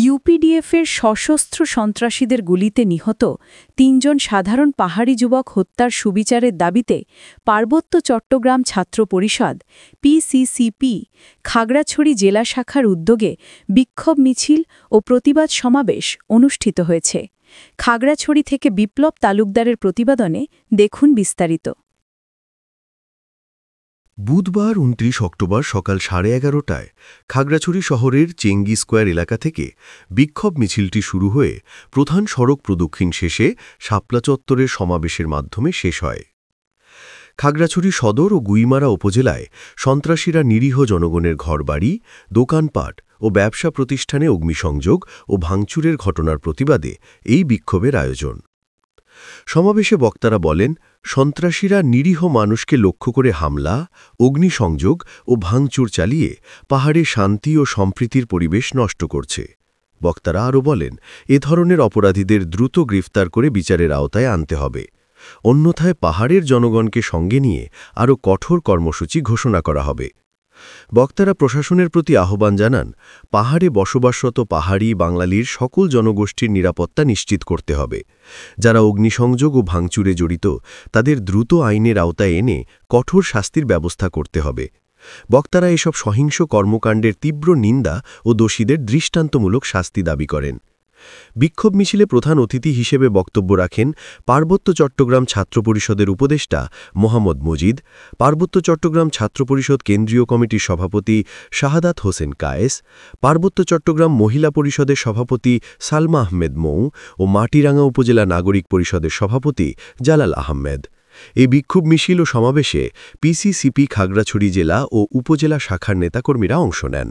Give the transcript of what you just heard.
ইউপিডিএফের সশস্ত্র সন্ত্রাসীদের গুলিতে নিহত ৩ জন সাধারণ পাহাড়ি যুবক হত্যার সুবিচারের দাবিতে পার্বত্য চট্টগ্রাম ছাত্র পরিষদ পিসিসিপি খাগড়াছড়ি জেলা শাখার উদ্যোগে বিক্ষোভ মিছিল ও প্রতিবাদ সমাবেশ অনুষ্ঠিত হয়েছে। খাগড়াছড়ি থেকে বিপ্লব তালুকদারের প্রতিবেদনে দেখুন বিস্তারিত। বুধবার ২৯ অক্টোবর সকাল 11:30টায় খাগড়াছড়ি শহরের চেঙ্গি স্কোয়ার এলাকা থেকে বিক্ষোভ মিছিলটি শুরু হয়ে প্রধান সড়ক প্রদক্ষিণ শেষে শাপলা চত্বরের সমাবেশের মাধ্যমে শেষ হয়। খাগড়াছড়ি সদর ও গুইমারা উপজেলায় সন্ত্রাসীরা নিরীহ জনগণের ঘরবাড়ি, দোকানপাট ও ব্যবসা প্রতিষ্ঠানে অগ্নিসংযোগ ও ভাঙচুরের ঘটনার প্রতিবাদে এই বিক্ষোভের আয়োজন। সমাবেশে বক্তারা বলেন, সন্ত্রাসীরা নিরীহ মানুষকে লক্ষ্য করে হামলা, অগ্নিসংযোগ ও ভাঙচুর চালিয়ে পাহাড়ে শান্তি ও সম্প্রীতির পরিবেশ নষ্ট করছে। বক্তারা আরও বলেন, এ ধরনের অপরাধীদের দ্রুত গ্রেফতার করে বিচারের আওতায় আনতে হবে, অন্যথায় পাহাড়ের জনগণকে সঙ্গে নিয়ে আরও কঠোর কর্মসূচি ঘোষণা করা হবে। বক্তারা প্রশাসনের প্রতি আহ্বান জানান, পাহাড়ে বসবাসরত পাহাড়ি বাঙালির সকল জনগোষ্ঠীর নিরাপত্তা নিশ্চিত করতে হবে। যারা অগ্নিসংযোগ ও ভাঙচুরে জড়িত তাদের দ্রুত আইনের আওতায় এনে কঠোর শাস্তির ব্যবস্থা করতে হবে। বক্তারা এসব সহিংস কর্মকাণ্ডের তীব্র নিন্দা ও দোষীদের দৃষ্টান্তমূলক শাস্তি দাবি করেন। বিক্ষোভ মিছিলে প্রধান অতিথি হিসেবে বক্তব্য রাখেন পার্বত্য চট্টগ্রাম ছাত্র পরিষদের উপদেষ্টা মোহাম্মদ মজিদ, পার্বত্য চট্টগ্রাম ছাত্র পরিষদ কেন্দ্রীয় কমিটির সভাপতি শাহাদাত হোসেন কায়েস, পার্বত্য চট্টগ্রাম মহিলা পরিষদের সভাপতি সালমা আহমেদ মৌ ও মাটিরাঙ্গা উপজেলা নাগরিক পরিষদের সভাপতি জালাল আহমেদ। এই বিক্ষোভ মিছিল ও সমাবেশে পিসিসিপি খাগড়াছড়ি জেলা ও উপজেলা শাখার নেতাকর্মীরা অংশ নেন।